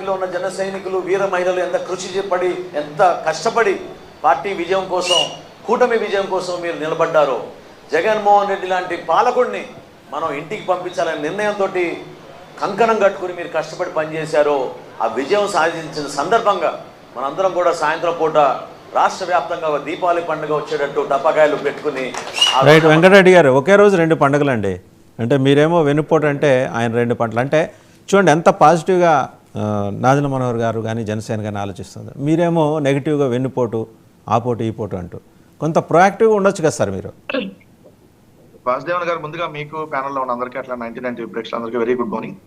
పార్టీలో ఉన్న జన సైనికులు, వీర మహిళలు ఎంత కృషి పడి, ఎంత కష్టపడి పార్టీ విజయం కోసం, కూటమి విజయం కోసం మీరు నిలబడ్డారో, జగన్మోహన్ రెడ్డి లాంటి పాలకుడిని మనం ఇంటికి పంపించాలనే నిర్ణయంతో కంకణం కట్టుకుని మీరు కష్టపడి పనిచేశారో, ఆ విజయం సాధించిన సందర్భంగా మనందరం కూడా సాయంత్రం పూట రాష్ట్ర వ్యాప్తంగా దీపావళి పండుగ వచ్చేటట్టు టపాకాయలు పెట్టుకుని. రైట్ వెంకటరెడ్డి గారు, ఒకే రోజు 2 పండుగలు అండి. అంటే మీరేమో వెన్నుపోటు అంటే ఆయన 2 పంటలు. అంటే చూడండి ఎంత పాజిటివ్గా నాదెండ్ల మనోహర్ గారు కానీ జనసేన కానీ ఆలోచిస్తుంది. మీరేమో నెగిటివ్గా వెన్నుపోటు, ఆ పోటు ఈ పోటు అంటూ కొంత ప్రొయాక్టివ్గా ఉండొచ్చు కదా సార్ మీరు. వాసుదేవన్ గారు, ముందుగా మీకు ప్యానల్లో ఉన్న అందరికీ, అట్లా 99 ప్రేక్షకులందరికీ very good morning.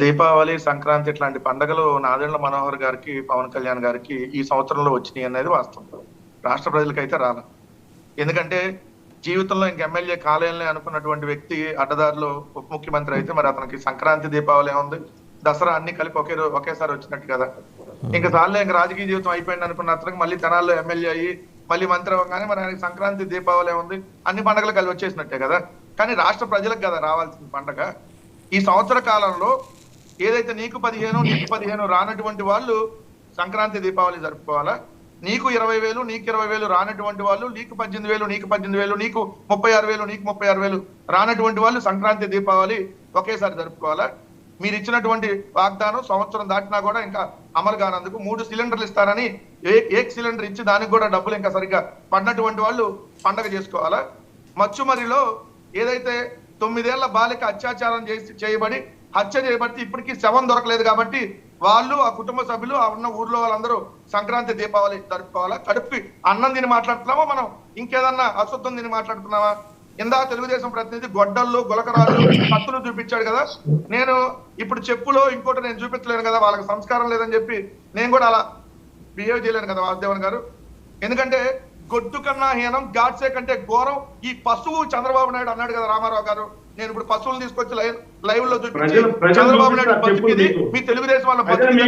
Deepavali, Sankranti ఇట్లాంటి పండుగలు నాదెండ్ల మనోహర్ గారికి, పవన్ కళ్యాణ్ గారికి ఈ సంవత్సరంలో వచ్చినాయి అనేది వాస్తవం. రాష్ట్ర ప్రజలకైతే రాల. ఎందుకంటే జీవితంలో ఇంక ఎమ్మెల్యే కాలేయాలని అనుకున్నటువంటి వ్యక్తి అడ్డదారిలో ఉప ముఖ్యమంత్రి అయితే మరి అతనికి సంక్రాంతి, దీపావళి ఏముంది, దసరా అన్ని కలిపి ఒకేసారి వచ్చినట్టు కదా. ఇంకా సార్లే ఇంక రాజకీయ జీవితం అయిపోయింది అనుకున్న అతనికి మళ్ళీ తెనాల్లో ఎమ్మెల్యే అయ్యి మళ్ళీ మంత్రి అవ్వగానే మరి ఆయనకి సంక్రాంతి, దీపావళి ఏముంది, అన్ని పండుగలు కలిసి వచ్చేసినట్టే కదా. కానీ రాష్ట్ర ప్రజలకు కదా రావాల్సిన పండగ. ఈ సంవత్సర కాలంలో ఏదైతే నీకు 15 రానటువంటి వాళ్ళు సంక్రాంతి, దీపావళి జరుపుకోవాలా, నీకు 20,000 నీకు 20,000 రానటువంటి వాళ్ళు, నీకు 18,000 నీకు 18,000 నీకు 36,000 నీకు 36,000 రానటువంటి వాళ్ళు సంక్రాంతి, దీపావళి ఒకేసారి జరుపుకోవాలా. మీరు ఇచ్చినటువంటి వాగ్దానం సంవత్సరం దాటినా కూడా ఇంకా అమలు కానందుకు 3 సిలిండర్లు ఇస్తారని ఏక్ సిలిండర్ ఇచ్చి దానికి కూడా డబ్బులు ఇంకా సరిగ్గా పడినటువంటి వాళ్ళు పండగ చేసుకోవాలా. మచ్చుమరిలో ఏదైతే 9 ఏళ్ల బాలిక అత్యాచారం చేయబడి హత్య చేయబడితే ఇప్పటికీ శవం దొరకలేదు కాబట్టి వాళ్ళు, ఆ కుటుంబ సభ్యులు, ఆ ఉన్న ఊర్లో వాళ్ళందరూ సంక్రాంతి, దీపావళి జరుపుకోవాలా. కడుపుకి అన్నం తిని మాట్లాడుతున్నామా, మనం ఇంకేదన్నా అశుద్ధం తిని మాట్లాడుతున్నావా? ఇందా తెలుగుదేశం ప్రతినిధి గొడ్డళ్ళు, గులకరాలు, కత్తులు చూపించాడు కదా. నేను ఇప్పుడు చెప్పులో ఇంకోటి నేను చూపించలేను కదా, వాళ్ళకి సంస్కారం లేదని చెప్పి నేను కూడా అలా బిహేవ్ చేయలేను కదా వాసుదేవన్ గారు. ఎందుకంటే గొడ్డు కన్నా హీనం, గాడ్సే కంటే ఘోరం ఈ పశువు చంద్రబాబు నాయుడు అన్నాడు కదా రామారావు గారు. నేను ఇప్పుడు పశువులు తీసుకొచ్చి లైవ్ లో చూపించి చంద్రబాబు నాయుడు బతికిది మీ తెలుగుదేశం వాళ్ళ బతికిది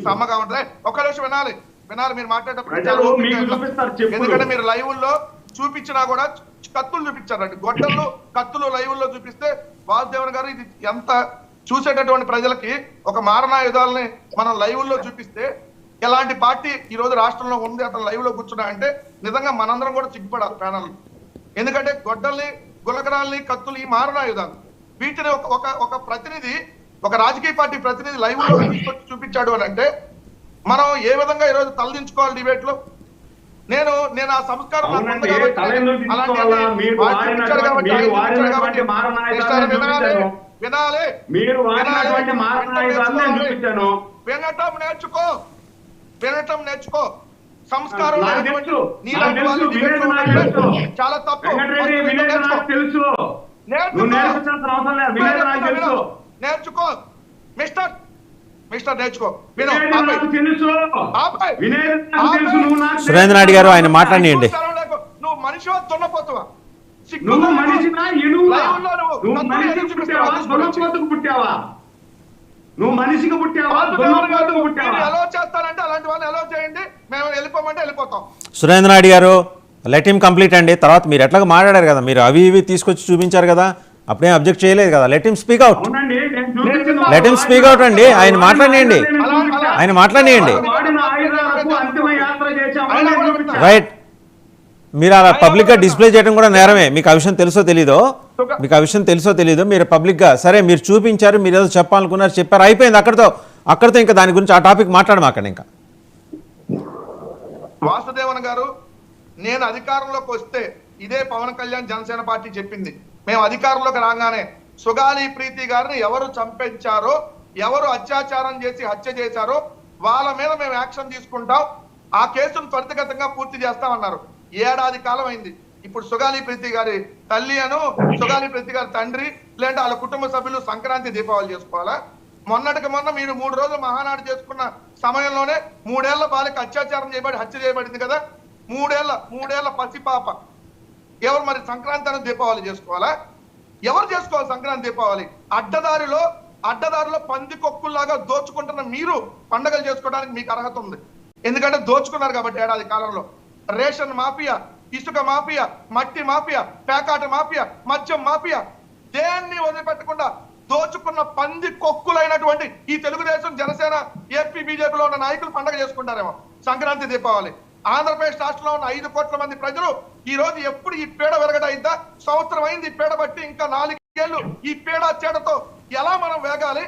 సమ్మగా ఉంటుంది. ఒక్క నిమిషం వినాలి మీరు మాట్లాడేటప్పుడు. ఎందుకంటే మీరు లైవ్ లో చూపించినా కూడా కత్తులు చూపించారండి, గొడ్డళ్ళు, కత్తులు లైవ్ లో చూపిస్తే వాసుదేవన్ గారు ఇది ఎంత చూసేటటువంటి ప్రజలకి ఒక మారణాయుధాలని మనం లైవ్ లో చూపిస్తే ఎలాంటి పార్టీ ఈ రోజు రాష్ట్రంలో ఉంది అతను లైవ్ లో కూర్చున్నా అంటే నిజంగా మనందరం కూడా సిగ్గుపడాలి ప్యానల్. ఎందుకంటే గొడ్డల్ని, గులకరాల్ని, కత్తులు ఈ మారణాయుధాలు వీటిని ఒక ప్రతినిధి, ఒక రాజకీయ పార్టీ ప్రతినిధి లైవ్ లో తీసుకొచ్చి చూపించాడు అని అంటే మనం ఏ విధంగా ఈరోజు తలదించుకోవాలి డిబేట్ లో? నేను ఆ సంస్కారం వినాలి, వినటం నేర్చుకో. సంస్కారం చాలా తప్పు. నేర్చుకో మిస్టర్ నేర్చుకో. సురేంద్ర నాయుడు గారు ఆయన మాట్లాడియండి. నువ్వు మనిషి దున్నపోతావా? నువ్వు మనిషికి పుట్టావా? ఎలా చేస్తానంటే అలాంటి వాళ్ళని ఎలా చేయండి, మేము వెళ్ళిపోమంటే వెళ్ళిపోతాం. సురేంద్ర నాయుడు గారు లెట్ హిమ్ కంప్లీట్ అండి. తర్వాత మీరు ఎట్లాగా మాట్లాడారు కదా, మీరు అవి ఇవి తీసుకొచ్చి చూపించారు కదా, అప్పుడే అబ్జెక్ట్ చేయలేదు కదా. Let him speak out, let him speak out అండి. ఆయన మాట్లాడియండి, ఆయన మాట్లాడియండి. రైట్, మీరు అలా పబ్లిక్గా డిస్ప్లే చేయడం కూడా నేరమే. మీకు ఆ విషయం తెలుసో తెలీదో మీరు పబ్లిక్గా సరే మీరు చూపించారు, మీరు ఏదో చెప్పాలనుకున్నారు, చెప్పారు, అయిపోయింది అక్కడితో ఇంకా దాని గురించి ఆ టాపిక్ మాట్లాడమాకండి. ఇంకా వాసుదేవన్ గారు, నేను అధికారంలోకి వస్తే ఇదే పవన్ కళ్యాణ్ జనసేన పార్టీ చెప్పింది, మేము అధికారంలోకి రాగానే సుగాలి ప్రీతి గారిని ఎవరు చంపించారో, ఎవరు అత్యాచారం చేసి హత్య చేశారో వాళ్ళ మీద మేము యాక్షన్ తీసుకుంటాం, ఆ కేసును త్వరితగతంగా పూర్తి చేస్తామన్నారు. 7 ఏడాది కాలం అయింది. ఇప్పుడు సుగాలి ప్రీతి గారి తల్లి అను సుగాలి ప్రీతి గారి తండ్రి లేదంటే వాళ్ళ కుటుంబ సభ్యులు సంక్రాంతి, దీపావళి చేసుకోవాలా? మొన్నటికి మొన్న మీరు 3 రోజులు మహానాడు చేసుకున్న సమయంలోనే 3 ఏళ్ల బాలిక అత్యాచారం చేయబడి హత్య చేయబడింది కదా. 3 ఏళ్ల పసిపాప ఎవరు మరి సంక్రాంతి అని దీపావళి చేసుకోవాలా? ఎవరు చేసుకోవాలి సంక్రాంతి, దీపావళి? అడ్డదారిలో పంది కొక్కుల్లాగా దోచుకుంటున్న మీరు పండుగలు చేసుకోవడానికి మీకు అర్హత ఉంది. ఎందుకంటే దోచుకున్నారు కాబట్టి 7 ఏడాది కాలంలో. రేషన్ మాఫియా, ఇసుక మాఫియా, మట్టి మాఫియా, పేకాట మాఫియా, మద్యం మాఫియా, దేన్ని వదిలిపెట్టకుండా దోచుకున్న పంది కొక్కులైనటువంటి ఈ తెలుగుదేశం, జనసేన, ఏపీ, బీజేపీలో ఉన్న నాయకులు పండగ చేసుకుంటారేమో సంక్రాంతి, దీపావళి. ఆంధ్రప్రదేశ్ రాష్ట్రంలో ఉన్న 5 కోట్ల మంది ప్రజలు ఈ రోజు ఎప్పుడు ఈ పీడ వెరగడైందా? సంవత్సరం అయింది ఈ పీడ బట్టి, ఇంకా 4 ఏళ్ళు ఈ పీడ చెడతో ఎలా మనం వేగాలి?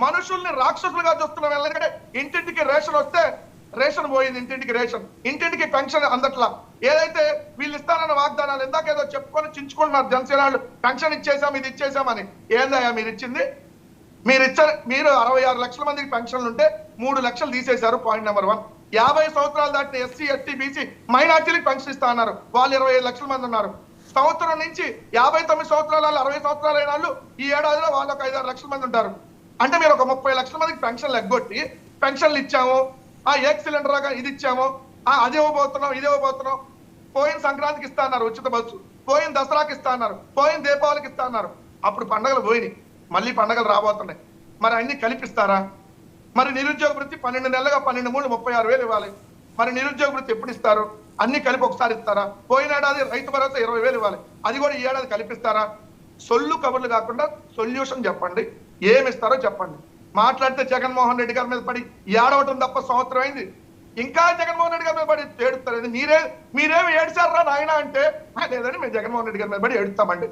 మనుషుల్ని రాక్షసులుగా చూస్తున్నాం. ఎందుకంటే ఇంటింటికి రేషన్ వస్తే రేషన్ పోయింది, ఇంటింటికి రేషన్, ఇంటింటికి పెన్షన్ అందట్లా. ఏదైతే వీళ్ళు ఇస్తారన్న వాగ్దానాలు ఇందాక ఏదో చెప్పుకొని చించుకుంటున్నారు జనసేన, పెన్షన్ ఇచ్చేసాం, ఇది ఇచ్చేసామని. ఏందయ్యా మీరు ఇచ్చింది? మీరు 66 లక్షల మందికి పెన్షన్లు ఉంటే 3 లక్షలు తీసేశారు. Point number 1. 50 సంవత్సరాలు దాటిన ఎస్సీ, ఎస్టీ, బీసీ మైనార్టీలకు పెన్షన్ ఇస్తా అన్నారు. వాళ్ళు 25 లక్షల మంది ఉన్నారు. సంవత్సరం నుంచి 59 సంవత్సరాలు, 60 సంవత్సరాలు అయిన వాళ్ళు ఈ ఏడాదిలో వాళ్ళు ఒక 5-6 లక్షల మంది ఉంటారు. అంటే మీరు ఒక 30 లక్షల మందికి పెన్షన్లు ఎగ్గొట్టి, పెన్షన్లు ఇచ్చాము, ఏక్ సిలిండర్ లాగా ఇది ఇచ్చాము, అది ఇవ్వబోతున్నాం, ఇది ఇవ్వబోతున్నాం. పోయిన సంక్రాంతికి ఇస్తా అన్నారు ఉచిత బస్సు, పోయిన దసరాకి ఇస్తా అన్నారు, పోయిన దీపావళికి ఇస్తా అన్నారు. అప్పుడు పండగలు పోయినాయి, మళ్ళీ పండగలు రాబోతున్నాయి. మరి అన్ని కల్పిస్తారా? మరి నిరుద్యోగ వృత్తి 12 నెలలుగా 12 3 36,000 ఇవ్వాలి. మరి నిరుద్యోగ వృత్తి ఎప్పుడు ఇస్తారు? అన్ని కలిపి ఒకసారి ఇస్తారా? పోయిన ఏడాది రైతు భరోసా 20,000 ఇవ్వాలి, అది కూడా ఈ ఏడాది కల్పిస్తారా? సొల్లు కబుర్లు కాకుండా సొల్యూషన్ చెప్పండి, ఏమి ఇస్తారో చెప్పండి. మాట్లాడితే జగన్మోహన్ రెడ్డి గారి మీద పడి ఏడవటం తప్ప సంవత్సరం అయింది, ఇంకా జగన్మోహన్ రెడ్డి గారి మీద పడి ఏడుస్తారు. మీరేమి ఏడ్చారా నాయన అంటే, లేదండి మేము జగన్మోహన్ రెడ్డి గారి మీద పడి ఏడుస్తామండి.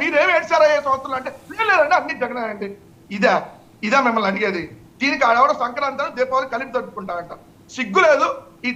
మీరేమి ఏడ్చారా ఏ సంవత్సరం అంటే, లేదండి అన్ని జగన్ అండి. ఇదా మిమ్మల్ని అడిగేది? దీనికి ఆడవడం సంక్రాంతి, దీపావళి కలిపి జరుపుకుంటారంట. సిగ్గు లేదు ఈ